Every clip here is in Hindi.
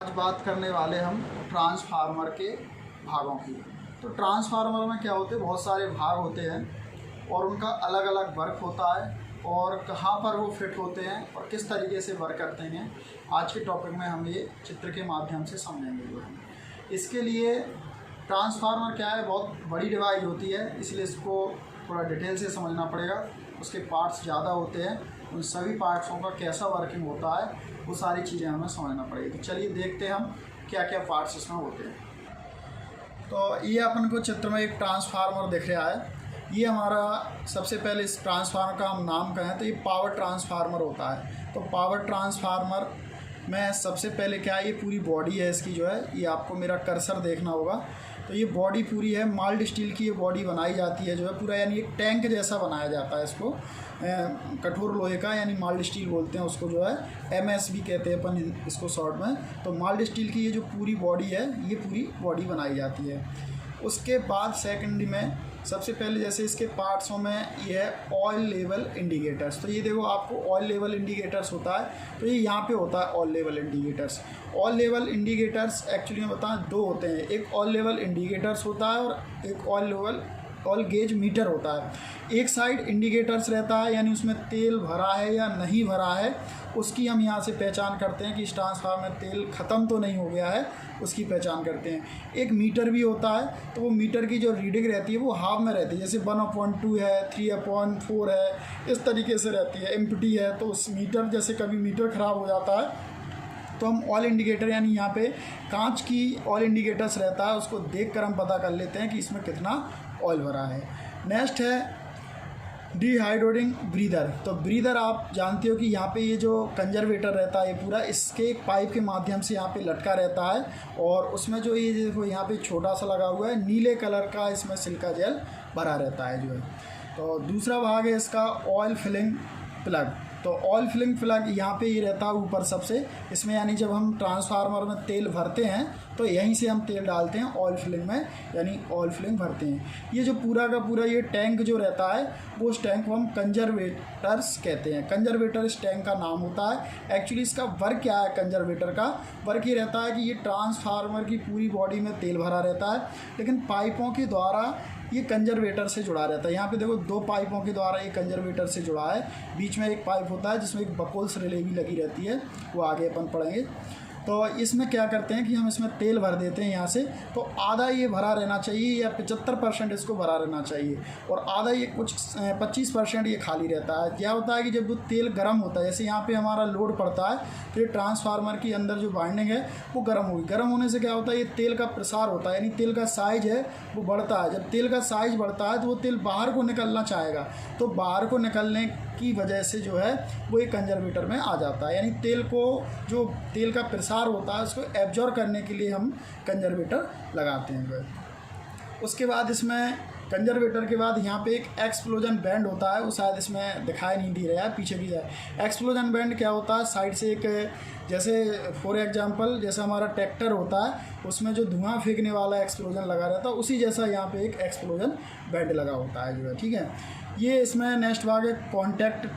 आज बात करने वाले हम ट्रांसफार्मर के भागों की। तो ट्रांसफार्मर में क्या होते हैं, बहुत सारे भाग होते हैं और उनका अलग अलग वर्क होता है और कहाँ पर वो फिट होते हैं और किस तरीके से वर्क करते हैं। आज के टॉपिक में हम ये चित्र के माध्यम से समझेंगे। इसके लिए ट्रांसफार्मर क्या है, बहुत बड़ी डिवाइस होती है, इसलिए इसको थोड़ा डिटेल से समझना पड़ेगा। उसके पार्ट्स ज़्यादा होते हैं, उन सभी पार्ट्सों का कैसा वर्किंग होता है वो सारी चीज़ें हमें समझना पड़ेगी। तो चलिए देखते हैं हम क्या क्या पार्ट्स इसमें होते हैं। तो ये अपन को चित्र में एक ट्रांसफार्मर दिख रहा है। ये हमारा सबसे पहले इस ट्रांसफार्मर का हम नाम कहें तो ये पावर ट्रांसफार्मर होता है। तो पावर ट्रांसफार्मर में सबसे पहले क्या है, ये पूरी बॉडी है इसकी जो है, ये आपको मेरा कर्सर देखना होगा। तो ये बॉडी पूरी है, माल्ड स्टील की ये बॉडी बनाई जाती है जो है पूरा, यानी एक टैंक जैसा बनाया जाता है इसको, कठोर लोहे का, यानी माल्ड स्टील बोलते हैं उसको जो है, MS भी कहते हैं अपन इसको शॉर्ट में। तो माल्ड स्टील की ये जो पूरी बॉडी है, ये पूरी बॉडी बनाई जाती है। उसके बाद सेकेंडरी में सबसे पहले जैसे इसके पार्ट्सों में ये है ऑयल लेवल इंडिकेटर्स। तो ये देखो आपको ऑयल लेवल इंडिकेटर्स होता है, तो ये यहाँ पे होता है oil level indicators. Oil level indicators actually में बताएं दो होते हैं, एक ऑयल लेवल इंडिकेटर्स होता है और एक ऑयल गेज मीटर होता है। एक साइड इंडिकेटर्स रहता है, यानी उसमें तेल भरा है या नहीं भरा है उसकी हम यहाँ से पहचान करते हैं कि इस ट्रांसफार्मर में तेल ख़त्म तो नहीं हो गया है, उसकी पहचान करते हैं। एक मीटर भी होता है, तो वो मीटर की जो रीडिंग रहती है वो हाफ में रहती है, जैसे 1/2 है, 3/4 है, इस तरीके से रहती है। एम्प्टी है तो उस मीटर, जैसे कभी मीटर ख़राब हो जाता है तो हम ऑयल इंडिकेटर, यानी यहाँ पे कांच की ऑयल इंडिकेटर्स रहता है, उसको देखकर हम पता कर लेते हैं कि इसमें कितना ऑयल भरा है। नेक्स्ट है डिहाइड्रेटिंग ब्रीदर। तो ब्रीदर आप जानते हो कि यहाँ पे ये जो कंजर्वेटर रहता है ये पूरा इसके एक पाइप के माध्यम से यहाँ पे लटका रहता है और उसमें जो ये देखो यहाँ पे छोटा सा लगा हुआ है, नीले कलर का इसमें सिलिका जेल भरा रहता है जो है। तो दूसरा भाग है इसका ऑयल फिलिंग प्लग। तो ऑयल फिलिंग प्लग यहाँ पे ये रहता है ऊपर सबसे, इसमें यानी जब हम ट्रांसफार्मर में तेल भरते हैं तो यहीं से हम तेल डालते हैं ऑयल फिलिंग में, यानी ऑयल फिलिंग भरते हैं। ये जो पूरा का पूरा ये टैंक जो रहता है वो उस टैंक को हम कंजर्वेटर्स कहते हैं। कंजर्वेटर इस टैंक का नाम होता है। एक्चुअली इसका वर्क क्या है, कंजर्वेटर का वर्क ये रहता है कि ये ट्रांसफार्मर की पूरी बॉडी में तेल भरा रहता है, लेकिन पाइपों के द्वारा ये कंजर्वेटर से जुड़ा रहता है। यहाँ पे देखो 2 पाइपों के द्वारा ये कंजर्वेटर से जुड़ा है। बीच में एक पाइप होता है जिसमें एक बकोल्स रिले भी लगी रहती है, वो आगे अपन पढ़ेंगे। तो इसमें क्या करते हैं कि हम इसमें तेल भर देते हैं यहाँ से, तो आधा ये भरा रहना चाहिए या 75% इसको भरा रहना चाहिए और आधा ये कुछ 25% ये खाली रहता है। क्या होता है कि जब वो तेल गर्म होता है, जैसे यहाँ पे हमारा लोड पड़ता है तो ये ट्रांसफार्मर के अंदर जो वाइंडिंग है वो गर्म होगी। गर्म होने से क्या होता है, ये तेल का प्रसार होता है, यानी तेल का साइज है वो बढ़ता है। जब तेल का साइज बढ़ता है तो वो तेल बाहर को निकलना चाहेगा, तो बाहर को निकलने की वजह से जो है वो एक कंजर्वेटर में आ जाता है, यानी तेल को, जो तेल का प्रसार होता है उसको एब्जॉर्ब करने के लिए हम कंजर्वेटर लगाते हैं जो है। उसके बाद इसमें कंजर्वेटर के बाद यहाँ पे एक एक्सप्लोजन बैंड होता है, वो शायद इसमें दिखाई नहीं दे रहा है, पीछे की जाए। एक्सप्लोजन बैंड क्या होता है, साइड से एक, जैसे फॉर एग्जांपल जैसे हमारा ट्रैक्टर होता है उसमें जो धुआं फेंकने वाला एक्सप्लोजन लगा रहता है, उसी जैसा यहाँ पे एक एक्सप्लोजन बैंड लगा होता है जो है, ठीक है। ये इसमें नेक्स्ट भाग है कॉन्टैक्ट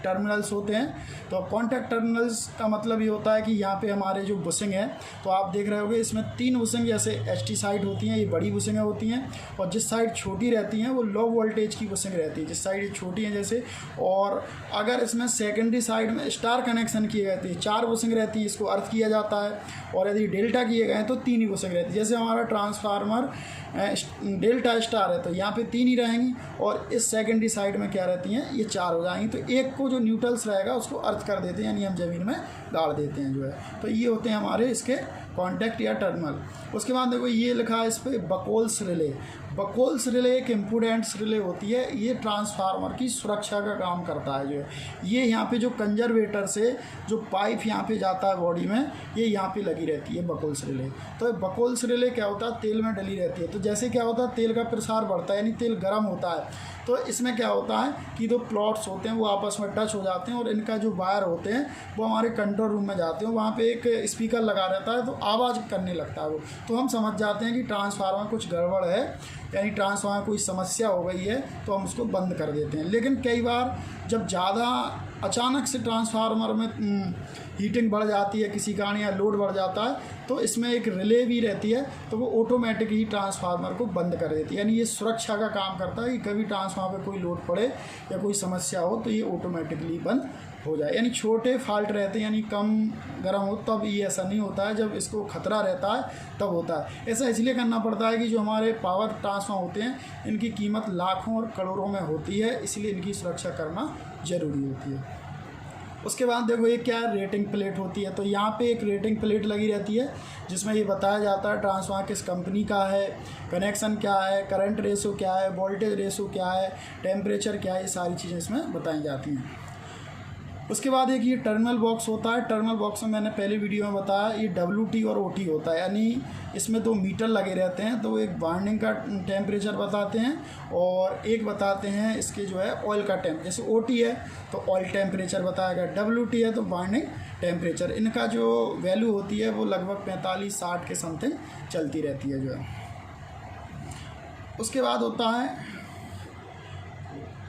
टर्मिनल्स होते हैं। तो कॉन्टैक्ट टर्मिनल्स का मतलब ये होता है कि यहाँ पे हमारे जो बुशिंग है, तो आप देख रहे होंगे इसमें 3 बुशिंग जैसे HT साइड होती हैं, ये बड़ी बुशिंगें होती हैं, और जिस साइड छोटी रहती हैं वो लो वोल्टेज की बुशिंग रहती है, जिस साइड ये छोटी हैं जैसे। और अगर इसमें सेकेंडरी साइड में स्टार कनेक्शन किए गए थे 4 बुशिंग रहती है, इसको अर्थ किया जाता है, और यदि डेल्टा किए गए हैं तो 3 ही बुशिंग रहती है। जैसे हमारा ट्रांसफार्मर डेल्टा स्टार है तो यहाँ पे 3 ही रहेंगी, और इस सेकेंडरी साइड में क्या रहती हैं, ये 4 हो जाएंगी। तो एक को जो न्यूट्रल्स रहेगा उसको अर्थ कर देते हैं, यानी हम ज़मीन में गाड़ देते हैं जो है। तो ये होते हैं हमारे इसके कॉन्टैक्ट या टर्मिनल। उसके बाद देखो ये लिखा है इस पर बकोल्स रिले। बकोल्स रिले एक इम्पोर्टेंट्स रिले होती है, ये ट्रांसफार्मर की सुरक्षा का काम करता है जो है। ये यहाँ पे जो कंजर्वेटर से जो पाइप यहाँ पे जाता है बॉडी में, ये यहाँ पे लगी रहती है बकोल्स रिले। तो बकोल्स रिले क्या होता है, तेल में डली रहती है। तो जैसे क्या होता है, तेल का प्रसार बढ़ता है, यानी तेल गर्म होता है, तो इसमें क्या होता है कि जो प्लॉट्स होते हैं वो आपस में टच हो जाते हैं और इनका जो वायर होते हैं वो हमारे कंट्रोल रूम में जाते हैं। वहाँ पे एक स्पीकर लगा रहता है तो आवाज़ करने लगता है वो, तो हम समझ जाते हैं कि ट्रांसफार्मर कुछ गड़बड़ है, यानी ट्रांसफार्मर कोई समस्या हो गई है, तो हम उसको बंद कर देते हैं। लेकिन कई बार जब ज़्यादा अचानक से ट्रांसफार्मर में हीटिंग बढ़ जाती है किसी कारण या लोड बढ़ जाता है, तो इसमें एक रिले भी रहती है, तो वो ऑटोमेटिक ही ट्रांसफार्मर को बंद कर देती है। यानी ये सुरक्षा का काम करता है कि कभी ट्रांसफार्मर पर कोई लोड पड़े या कोई समस्या हो तो ये ऑटोमेटिकली बंद हो जाए। यानी छोटे फॉल्ट रहते हैं, यानी कम गर्म हो तब ये ऐसा नहीं होता है, जब इसको खतरा रहता है तब होता है। ऐसा इसलिए करना पड़ता है कि जो हमारे पावर ट्रांसफार्मर होते हैं इनकी कीमत लाखों और करोड़ों में होती है, इसलिए इनकी सुरक्षा करना ज़रूरी होती है। उसके बाद देखो ये क्या है, रेटिंग प्लेट होती है। तो यहाँ पे एक रेटिंग प्लेट लगी रहती है जिसमें ये बताया जाता है ट्रांसफार्मर किस कंपनी का है, कनेक्शन क्या है, करंट रेशो क्या है, वोल्टेज रेशो क्या है, टेम्परेचर क्या है, ये सारी चीज़ें इसमें बताई जाती हैं। उसके बाद एक ये टर्मिनल बॉक्स होता है। टर्मिनल बॉक्स में मैंने पहले वीडियो में बताया ये WT और OT होता है, यानी इसमें 2 मीटर लगे रहते हैं। तो एक वाइंडिंग का टेम्परेचर बताते हैं और एक बताते हैं इसके जो है ऑयल का टेम्प, जैसे OT है तो ऑयल टेम्परेचर बताएगा, WT है तो वाइंडिंग टेम्परेचर। इनका जो वैल्यू होती है वो लगभग 45-60 के समथिंग चलती रहती है जो है। उसके बाद होता है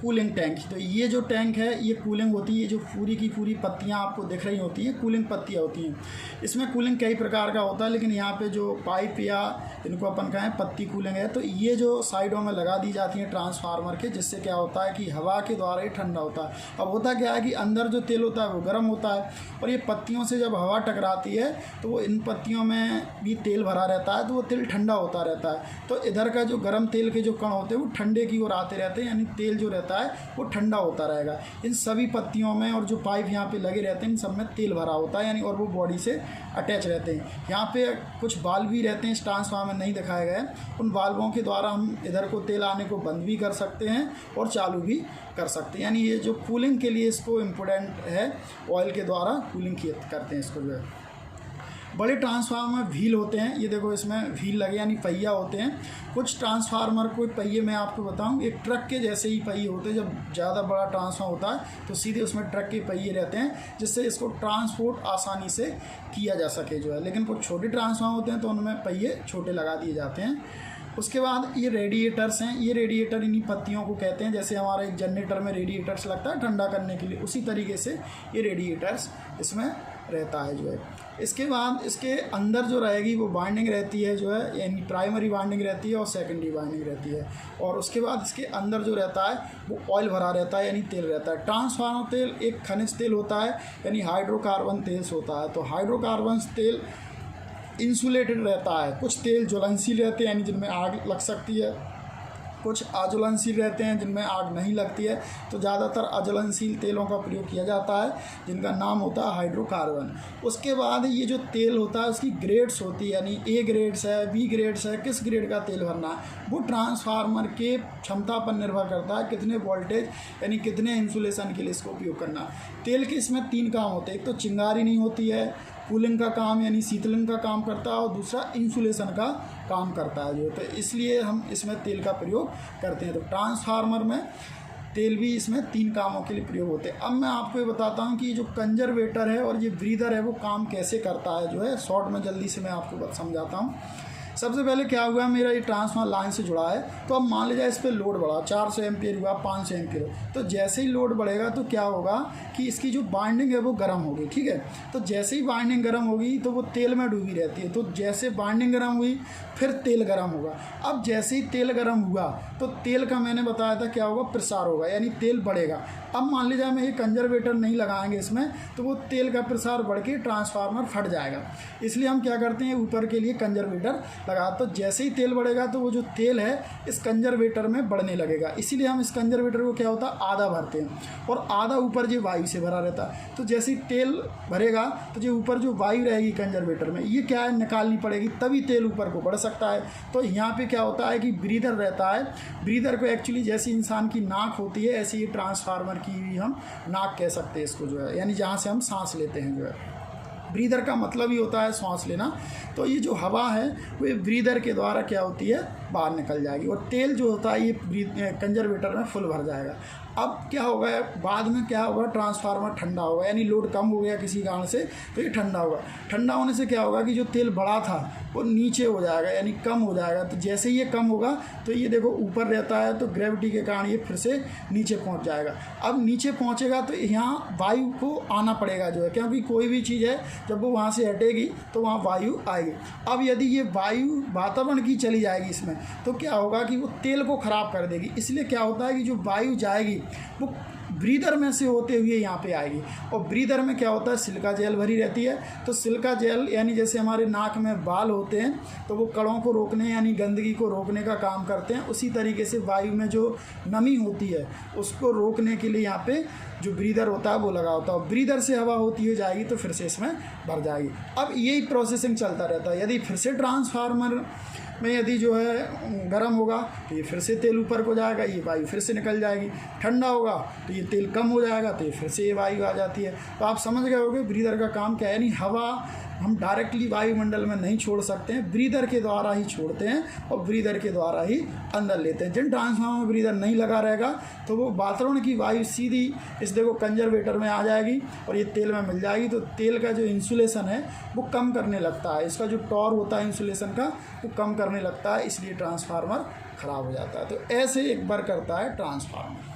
कूलिंग टैंक। तो ये जो टैंक है ये कूलिंग होती है, जो पूरी की पूरी पत्तियां आपको दिख रही होती हैं कूलिंग पत्तियां होती हैं। इसमें कूलिंग कई प्रकार का होता है, लेकिन यहाँ पे जो पाइप या इनको अपन कहें पत्ती कूलिंग है, तो ये जो साइडों में लगा दी जाती हैं ट्रांसफार्मर के, जिससे क्या होता है कि हवा के द्वारा ही ठंडा होता है। अब होता क्या है कि अंदर जो तेल होता है वो गर्म होता है और ये पत्तियों से जब हवा टकराती है तो वो इन पत्तियों में भी तेल भरा रहता है, तो वो तेल ठंडा होता रहता है। तो इधर का जो गर्म तेल के जो कण होते हैं वो ठंडे की ओर आते रहते हैं, यानी तेल जो रहता है वो ठंडा होता रहेगा। इन सभी पत्तियों में और जो पाइप यहाँ पे लगे रहते हैं इन सब में तेल भरा होता है, यानी और वो बॉडी से अटैच रहते हैं। यहाँ पे कुछ वाल्व भी रहते हैं, इस ट्रांसफार्मर में नहीं दिखाए गए। उन वाल्वों के द्वारा हम इधर को तेल आने को बंद भी कर सकते हैं और चालू भी कर सकते हैं। यानी ये जो कूलिंग के लिए इसको इम्पोर्टेंट है, ऑयल के द्वारा कूलिंग करते हैं इसको जो है। बड़े ट्रांसफार्मर में व्हील होते हैं, ये देखो इसमें व्हील लगे यानी पहिया होते हैं। कुछ ट्रांसफार्मर को पहिए मैं आपको बताऊं, एक ट्रक के जैसे ही पहिए होते हैं। जब ज़्यादा बड़ा ट्रांसफार्मर होता है तो सीधे उसमें ट्रक के पहिए रहते हैं, जिससे इसको ट्रांसपोर्ट आसानी से किया जा सके जो है। लेकिन कुछ छोटे ट्रांसफार्मर होते हैं तो उनमें पहिए छोटे लगा दिए जाते हैं। उसके बाद ये रेडिएटर्स हैं, ये रेडिएटर इन्हीं पत्तियों को कहते हैं। जैसे हमारा एक जनरेटर में रेडिएटर्स लगता है ठंडा करने के लिए, उसी तरीके से ये रेडिएटर्स इसमें रहता है जो है। इसके बाद इसके अंदर जो रहेगी वो वाइंडिंग रहती है जो है, यानी प्राइमरी वाइंडिंग रहती है और सेकेंडरी वाइंडिंग रहती है। और उसके बाद इसके अंदर जो रहता है वो ऑयल भरा रहता है, यानी तेल रहता है। ट्रांसफार्मर तेल एक खनिज तेल होता है, यानी हाइड्रोकार्बन तेल होता है। तो हाइड्रोकार्बन तेल इंसुलेटेड रहता है। कुछ तेल ज्वलनशील रहते हैं, यानी जिनमें आग लग सकती है, कुछ अज्वलनशील रहते हैं जिनमें आग नहीं लगती है। तो ज़्यादातर अज्वलनशील तेलों का प्रयोग किया जाता है, जिनका नाम होता है हाइड्रोकार्बन। उसके बाद ये जो तेल होता है उसकी ग्रेड्स होती है, यानी A ग्रेड्स है, B ग्रेड्स है। किस ग्रेड का तेल भरना है वो ट्रांसफार्मर के क्षमता पर निर्भर करता है, कितने वोल्टेज यानी कितने इंसुलेशन के लिए इसको उपयोग करना। तेल के इसमें 3 काम होते हैं, एक तो चिंगारी नहीं होती है, कूलिंग का काम यानी शीतलन का काम करता है, और दूसरा इंसुलेशन का काम करता है जो। तो इसलिए हम इसमें तेल का प्रयोग करते हैं। तो ट्रांसफार्मर में तेल भी इसमें 3 कामों के लिए प्रयोग होते हैं। अब मैं आपको ये बताता हूँ कि ये जो कंजर्वेटर है और ये ब्रीदर है वो काम कैसे करता है जो है। शॉर्ट में जल्दी से मैं आपको समझाता हूँ। सबसे पहले क्या हुआ, मेरा ये ट्रांसफार्मर लाइन से जुड़ा है, तो अब मान लीजिए इस पर लोड बढ़ा, 400 एम्पियर हुआ, 500 एम्पियर। तो जैसे ही लोड बढ़ेगा तो क्या होगा कि इसकी जो बाइंडिंग है वो गर्म होगी, ठीक है। तो जैसे ही बाइंडिंग गर्म होगी तो वो तेल में डूबी रहती है। तो जैसे बाइंडिंग गर्म हुई फिर तेल गर्म होगा। अब जैसे ही तेल गर्म हुआ तो तेल का मैंने बताया था क्या होगा, प्रसार होगा, यानी तेल बढ़ेगा। अब मान लीजिए हम ये कंजर्वेटर नहीं लगाएंगे इसमें, तो वो तेल का प्रसार बढ़ के ट्रांसफार्मर फट जाएगा। इसलिए हम क्या करते हैं, ऊपर के लिए कंजर्वेटर लगा। तो जैसे ही तेल बढ़ेगा तो वो जो तेल है इस कंजर्वेटर में बढ़ने लगेगा। इसीलिए हम इस कंजर्वेटर को क्या होता है, आधा भरते हैं और आधा ऊपर जो वायु से भरा रहता है। तो जैसे ही तेल भरेगा तो जो ऊपर जो वायु रहेगी कंजर्वेटर में, ये क्या है, निकालनी पड़ेगी, तभी तेल ऊपर को बढ़ सकता है। तो यहाँ पे क्या होता है कि ब्रीदर रहता है। ब्रीदर को एक्चुअली जैसी इंसान की नाक होती है ऐसी ही ट्रांसफार्मर की भी हम नाक कह सकते हैं इसको जो है, यानी जहाँ से हम सांस लेते हैं जो है। ब्रीदर का मतलब ही होता है सांस लेना। तो ये जो हवा है वो ब्रीदर के द्वारा क्या होती है, बाहर निकल जाएगी और तेल जो होता है ये कंजर्वेटर में फुल भर जाएगा। अब क्या होगा, बाद में क्या होगा, ट्रांसफार्मर ठंडा होगा, यानी लोड कम हो गया किसी कारण से तो ये ठंडा होगा। ठंडा होने से क्या होगा कि जो तेल बड़ा था वो नीचे हो जाएगा, यानी कम हो जाएगा। तो जैसे ही ये कम होगा तो ये देखो ऊपर रहता है, तो ग्रेविटी के कारण ये फिर से नीचे पहुंच जाएगा। अब नीचे पहुंचेगा तो यहाँ वायु को आना पड़ेगा जो है, क्योंकि कोई भी चीज़ है जब वो वहाँ से हटेगी तो वहाँ वायु आएगी। अब यदि ये वायु वातावरण की चली जाएगी इसमें, तो क्या होगा कि वो तेल को ख़राब कर देगी। इसलिए क्या होता है कि जो वायु जाएगी वो ब्रीदर में से होते हुए यहाँ पे आएगी। और ब्रीदर में क्या होता है, सिलिका जेल भरी रहती है। तो सिलिका जेल यानी जैसे हमारे नाक में बाल होते हैं तो वो कणों को रोकने यानी गंदगी को रोकने का काम करते हैं, उसी तरीके से वायु में जो नमी होती है उसको रोकने के लिए यहाँ पे जो ब्रीदर होता है वो लगा होता है। ब्रीदर से हवा होती हो जाएगी तो फिर से इसमें भर जाएगी। अब यही प्रोसेसिंग चलता रहता है। यदि फिर से ट्रांसफार्मर में यदि जो है गर्म होगा तो ये फिर से तेल ऊपर को जाएगा, ये वायु फिर से निकल जाएगी। ठंडा होगा तो ये तेल कम हो जाएगा तो ये फिर से ये वायु आ जाती है। तो आप समझ गए होंगे ब्रीदर का काम क्या है। यानी हवा हम डायरेक्टली वायुमंडल में नहीं छोड़ सकते हैं, ब्रीदर के द्वारा ही छोड़ते हैं और ब्रीदर के द्वारा ही अंदर लेते हैं। जिन ट्रांसफार्मर में ब्रीदर नहीं लगा रहेगा तो वो वातावरण की वायु सीधी इस देखो कंजर्वेटर में आ जाएगी और ये तेल में मिल जाएगी। तो तेल का जो इंसुलेशन है वो कम करने लगता है, इसका जो टॉर होता है इंसुलेशन का वो कम करने लगता है, इसलिए ट्रांसफार्मर ख़राब हो जाता है। तो ऐसे एक बार करता है ट्रांसफार्मर।